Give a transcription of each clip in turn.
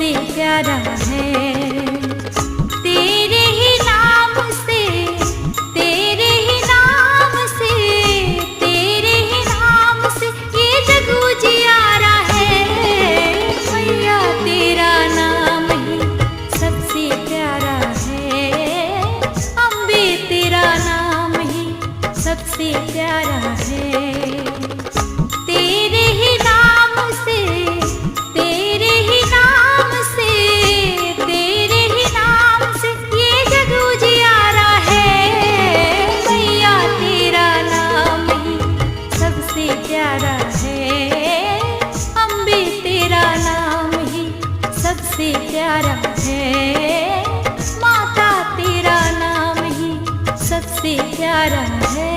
सबसे प्यारा है। तेरे ही नाम से, तेरे ही नाम से, तेरे ही नाम से ये जग उजियारा है। मैया तेरा नाम ही सबसे प्यारा है। अम्बे तेरा नाम ही सबसे प्यारा है। तेरे ही नाम से, तेरे ही नाम से, तेरे ही नाम से ये जग उजियारा है। मैया तेरा नाम ही सबसे प्यारा है। अम्बे तेरा नाम ही सबसे प्यारा है। माता तेरा नाम ही सबसे प्यारा है।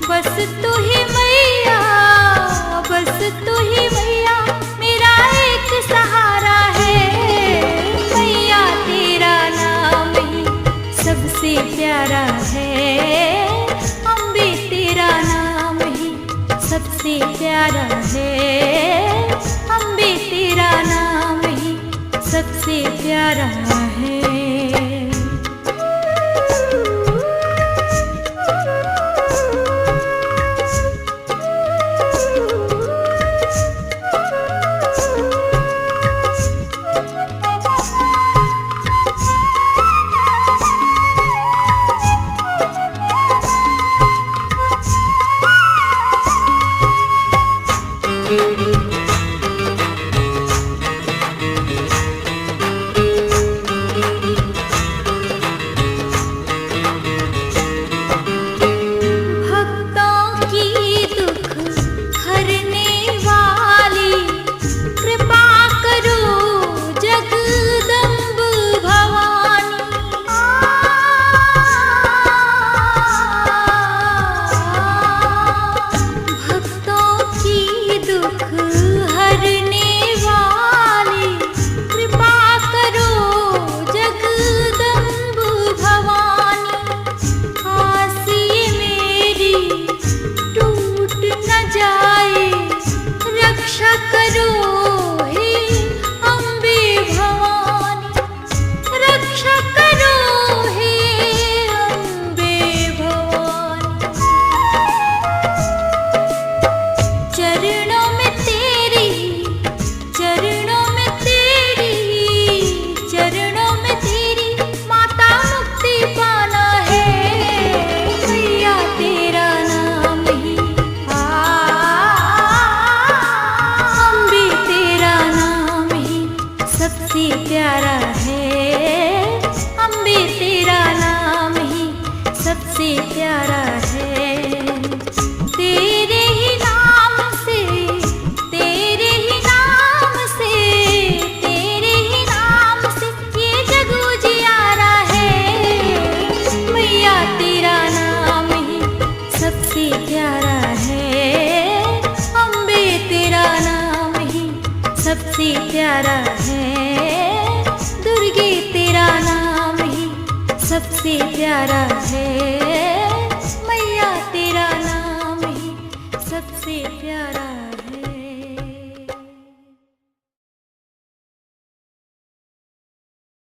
बस तू ही मैया, बस तू ही मैया मेरा एक सहारा है। मैया तेरा नाम ही सबसे प्यारा है। अम्बे तेरा नाम ही सबसे प्यारा है। अम्बे तेरा नाम ही सबसे प्यारा है। प्यारा है। अम्बे तेरा नाम ही सबसे प्यारा है। तेरे ही नाम से, तेरे ही नाम से, तेरे ही नाम से ये जग उजियारा है। मैया तेरा नाम ही सबसे प्यारा है। अम्बे तेरा नाम ही सबसे प्यारा है। दुर्गे तेरा नाम ही सबसे प्यारा है।